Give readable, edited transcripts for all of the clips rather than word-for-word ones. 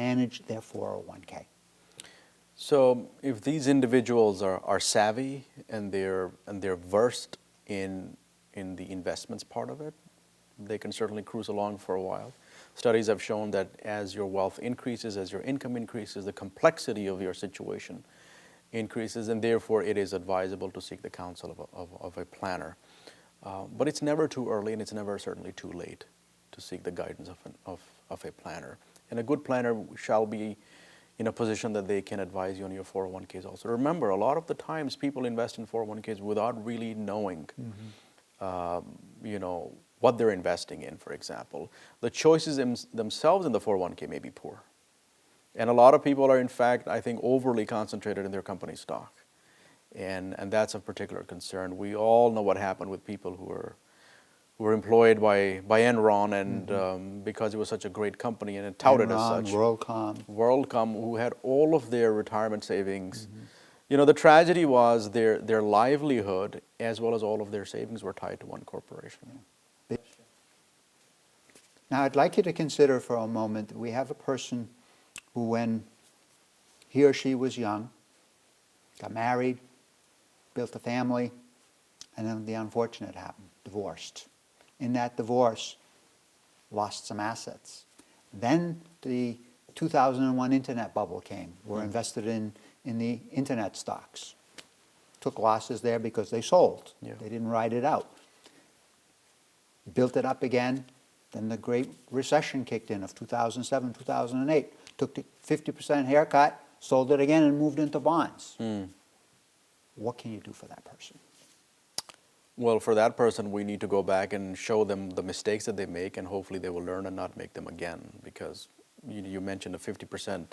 manage their 401k? So if these individuals are savvy and they're versed in the investments part of it, they can certainly cruise along for a while. Studies have shown that as your wealth increases, as your income increases, the complexity of your situation increases, and therefore it is advisable to seek the counsel of a planner. But it's never too early, and it's never certainly too late to seek the guidance of a planner. And a good planner shall be in a position that they can advise you on your 401ks also. Remember, a lot of the times people invest in 401ks without really knowing, what they're investing in, for example. The choices themselves in the 401k may be poor. And a lot of people are, in fact, I think, overly concentrated in their company stock. And that's of particular concern. We all know what happened with people who were employed by Enron, and because it was such a great company and it touted Enron, as such. WorldCom, who had all of their retirement savings. The tragedy was their livelihood as well as all of their savings were tied to one corporation. Now, I'd like you to consider for a moment, we have a person who, when he or she was young, got married, built a family, and then the unfortunate happened, divorced. In that divorce, lost some assets. Then the 2001 internet bubble came. Were invested in the internet stocks. Took losses there because they sold. Yeah. They didn't ride it out. Built it up again. Then the Great Recession kicked in of 2007, 2008. Took the 50% haircut, sold it again, and moved into bonds. What can you do for that person? Well, for that person, we need to go back and show them the mistakes that they make, and hopefully they will learn and not make them again. Because you mentioned a 50%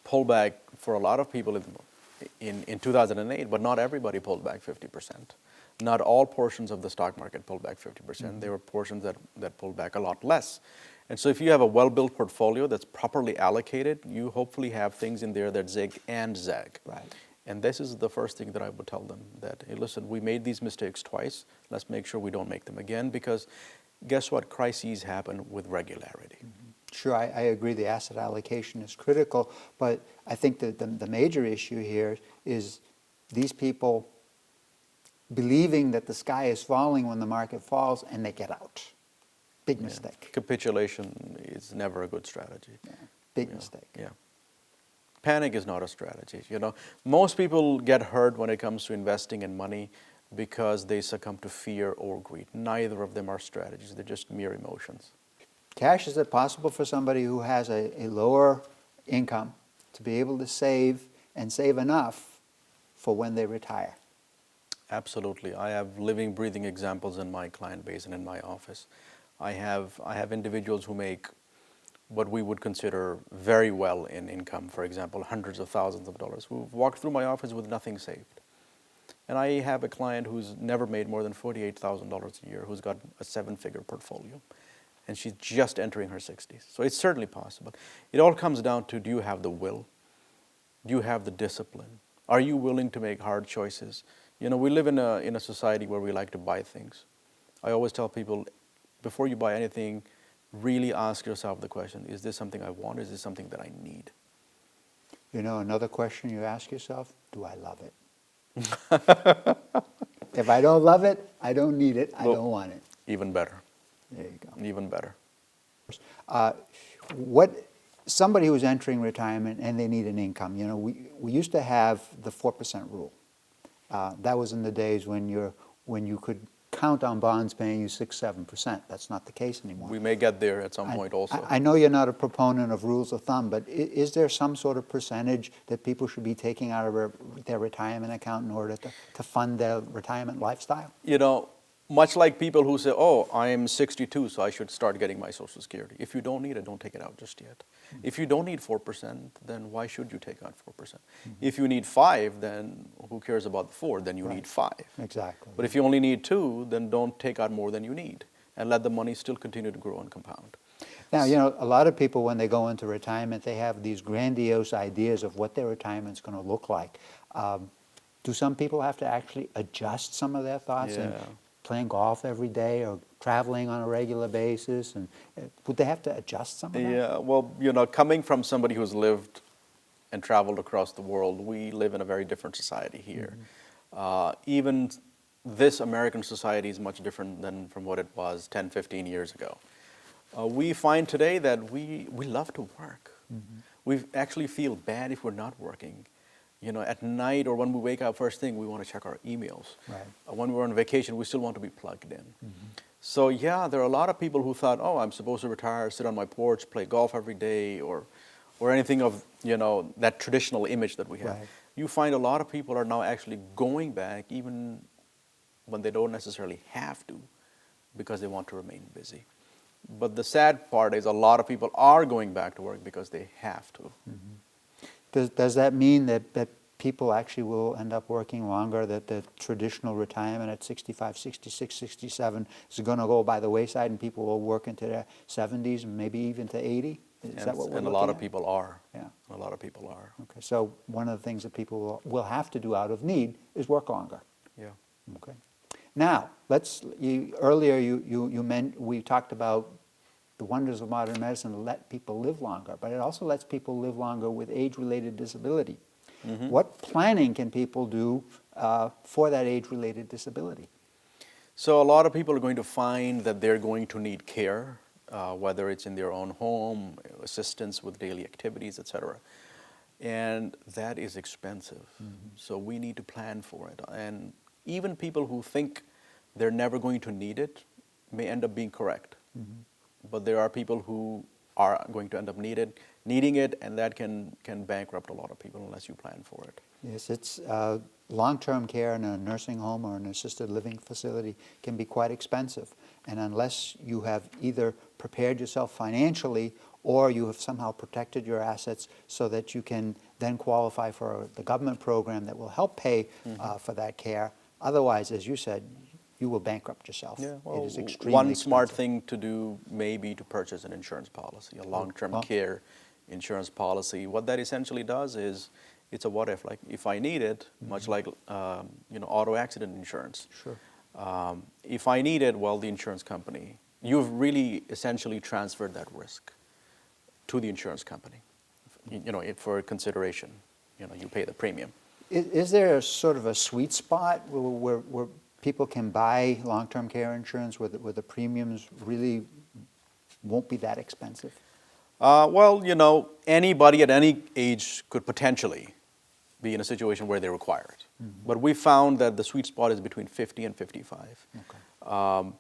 pullback for a lot of people in 2008, but not everybody pulled back 50%. Not all portions of the stock market pulled back 50%. There were portions that pulled back a lot less. And so if you have a well-built portfolio that's properly allocated, you hopefully have things in there that zig and zag. Right. And this is the first thing that I would tell them, that, hey, listen, we made these mistakes twice. Let's make sure we don't make them again, because guess what? Crises happen with regularity. Sure, I agree the asset allocation is critical, but I think that the major issue here is these people believing that the sky is falling when the market falls, and they get out. Big mistake. Capitulation is never a good strategy. Yeah. Big mistake. Yeah. Panic is not a strategy. Most people get hurt when it comes to investing in money because they succumb to fear or greed. Neither of them are strategies. They're just mere emotions. Cash, is it possible for somebody who has a lower income to be able to save and save enough for when they retire? Absolutely. I have living, breathing examples in my client base and in my office. I have individuals who make what we would consider very well in income, for example, hundreds of thousands of dollars, who've walked through my office with nothing saved. And I have a client who's never made more than $48,000 a year, who's got a 7-figure portfolio, and she's just entering her 60s. So it's certainly possible. It all comes down to, do you have the will? Do you have the discipline? Are you willing to make hard choices? We live in a society where we like to buy things. I always tell people, before you buy anything, really ask yourself the question, is this something I want? Is this something that I need? Another question you ask yourself, do I love it? If I don't love it, I don't need it, I don't want it. Even better. There you go. Even better. Somebody who's entering retirement and they need an income, we used to have the 4% rule. That was in the days when you could count on bonds paying you 6-7%. That's not the case anymore. We may get there at some point also. I know you're not a proponent of rules of thumb, but is there some sort of percentage that people should be taking out of their retirement account in order to fund their retirement lifestyle? Much like people who say, oh, I'm 62, so I should start getting my Social Security. If you don't need it, don't take it out just yet. If you don't need 4%, then why should you take out 4%? If you need 5, then who cares about the 4? Then you need 5. Exactly. But if you only need 2, then don't take out more than you need, and let the money still continue to grow and compound. Now, a lot of people, when they go into retirement, they have these grandiose ideas of what their retirement's going to look like. Do some people have to actually adjust some of their thoughts and playing golf every day or traveling on a regular basis, and would they have to adjust some of that? Yeah, well, you know, coming from somebody who's lived and traveled across the world, we live in a very different society here. Even this American society is much different than from what it was 10, 15 years ago. We find today that we love to work. We actually feel bad if we're not working. You know, at night or when we wake up first thing, we want to check our emails. Right. When we're on vacation, we still want to be plugged in. So yeah, there are a lot of people who thought, oh, I'm supposed to retire, sit on my porch, play golf every day, or anything of, you know, that traditional image that we have. Right. You find a lot of people are now actually going back even when they don't necessarily have to, because they want to remain busy. But the sad part is a lot of people are going back to work because they have to. Does that mean that people actually will end up working longer, that the traditional retirement at 65, 66, 67 is going to go by the wayside and people will work into their 70s and maybe even to 80? Is that what we're looking at? And a lot of people are. Yeah. A lot of people are. Okay, so one of the things that people will have to do out of need is work longer. Yeah. Okay. Now, earlier we talked about the wonders of modern medicine to let people live longer, but it also lets people live longer with age-related disability. What planning can people do for that age-related disability? So a lot of people are going to find that they're going to need care, whether it's in their own home, assistance with daily activities, etc. And that is expensive. So we need to plan for it. And even people who think they're never going to need it may end up being correct. But there are people who are going to end up needing it, and that can bankrupt a lot of people unless you plan for it. Yes, it's long-term care in a nursing home or an assisted living facility can be quite expensive. And unless you have either prepared yourself financially or you have somehow protected your assets so that you can then qualify for the government program that will help pay for that care, otherwise, as you said, you will bankrupt yourself. Yeah, It well, is extremely one smart expensive. thing to do may be to purchase an insurance policy, a long-term care insurance policy. What that essentially does is, it's a what if. Like if I need it, much like auto accident insurance. Sure. If I need it, well, the insurance company, you've really essentially transferred that risk to the insurance company. For consideration, you pay the premium. Is there a sort of a sweet spot where people can buy long-term care insurance where the premiums really won't be that expensive? Well, anybody at any age could potentially be in a situation where they require it. But we found that the sweet spot is between 50 and 55. Okay.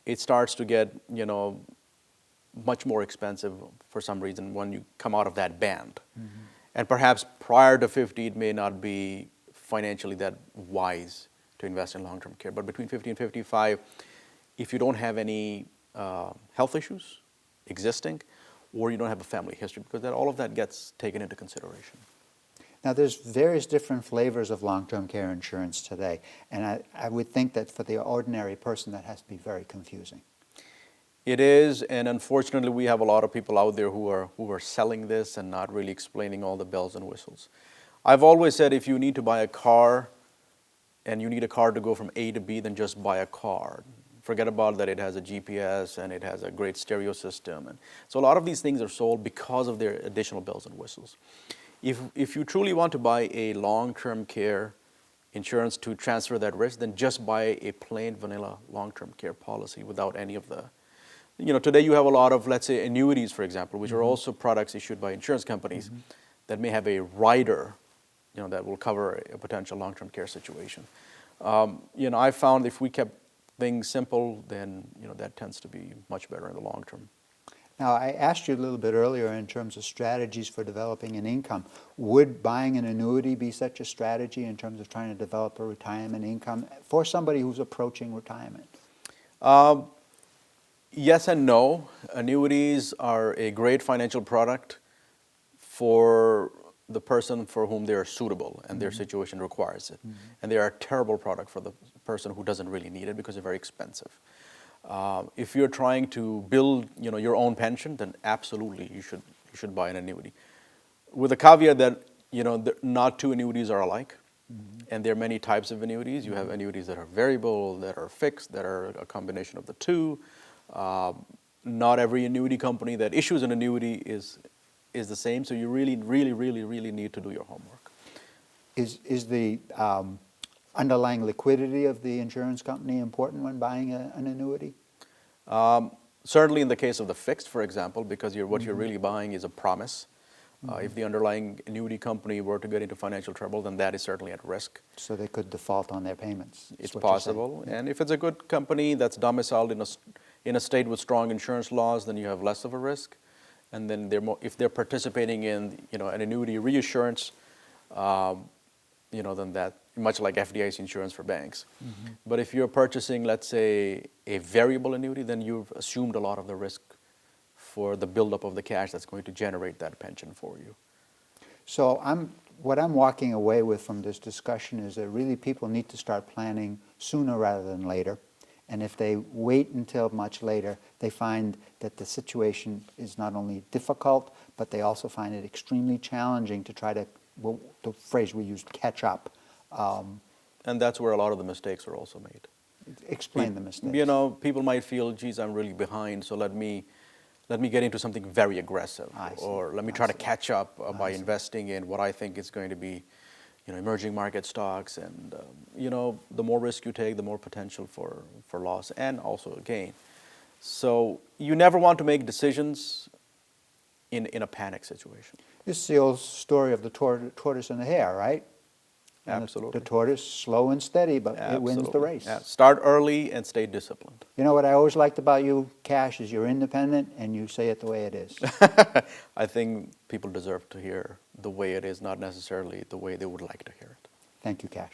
It starts to get, much more expensive for some reason when you come out of that band. And perhaps prior to 50, it may not be financially that wise to invest in long-term care. But between 50 and 55, if you don't have any health issues existing, or you don't have a family history, because all of that gets taken into consideration. Now, there's various different flavors of long-term care insurance today, and I would think that for the ordinary person that has to be very confusing. It is, and unfortunately, we have a lot of people out there who are selling this and not really explaining all the bells and whistles. I've always said if you need to buy a car and you need a car to go from A to B, then just buy a car. Forget about that it has a GPS and it has a great stereo system. And so a lot of these things are sold because of their additional bells and whistles. If you truly want to buy a long-term care insurance to transfer that risk, then just buy a plain vanilla long-term care policy without any of the, today you have a lot of, let's say, annuities, for example, which are also products issued by insurance companies that may have a rider, that will cover a potential long-term care situation. I found if we kept things simple, then that tends to be much better in the long term. Now, I asked you a little bit earlier in terms of strategies for developing an income. Would buying an annuity be such a strategy in terms of trying to develop a retirement income for somebody who's approaching retirement? Yes and no. Annuities are a great financial product for the person for whom they are suitable and their situation requires it. And they are a terrible product for the person who doesn't really need it because they're very expensive. If you're trying to build, your own pension, then absolutely you should buy an annuity. With the caveat that, not two annuities are alike. And there are many types of annuities. You have annuities that are variable, that are fixed, that are a combination of the two. Not every annuity company that issues an annuity is the same, so you really need to do your homework. Is the underlying liquidity of the insurance company important when buying an annuity? Certainly in the case of the fixed, for example, because what you're really buying is a promise. If the underlying annuity company were to get into financial trouble, then that is certainly at risk. So they could default on their payments. It's possible. And if it's a good company that's domiciled in a state with strong insurance laws, then you have less of a risk. And then if they're participating in an annuity reassurance, then that, much like FDIC insurance for banks. But if you're purchasing, let's say, a variable annuity, then you've assumed a lot of the risk for the buildup of the cash that's going to generate that pension for you. So what I'm walking away with from this discussion is that really people need to start planning sooner rather than later. And if they wait until much later, they find that the situation is not only difficult, but they also find it extremely challenging to try to, well, the phrase we used, catch up. And that's where a lot of the mistakes are also made. Explain the mistakes. People might feel, geez, I'm really behind, so let me get into something very aggressive, or let me try to catch up by investing in what I think is going to be, emerging market stocks, and the more risk you take, the more potential for loss and also gain. So you never want to make decisions in a panic situation. This is the old story of the tortoise and the hare, right? And Absolutely. The tortoise, slow and steady, but it wins the race. Yeah. Start early and stay disciplined. You know what I always liked about you, Cash, is you're independent and you say it the way it is. I think people deserve to hear the way it is, not necessarily the way they would like to hear it. Thank you, Cash.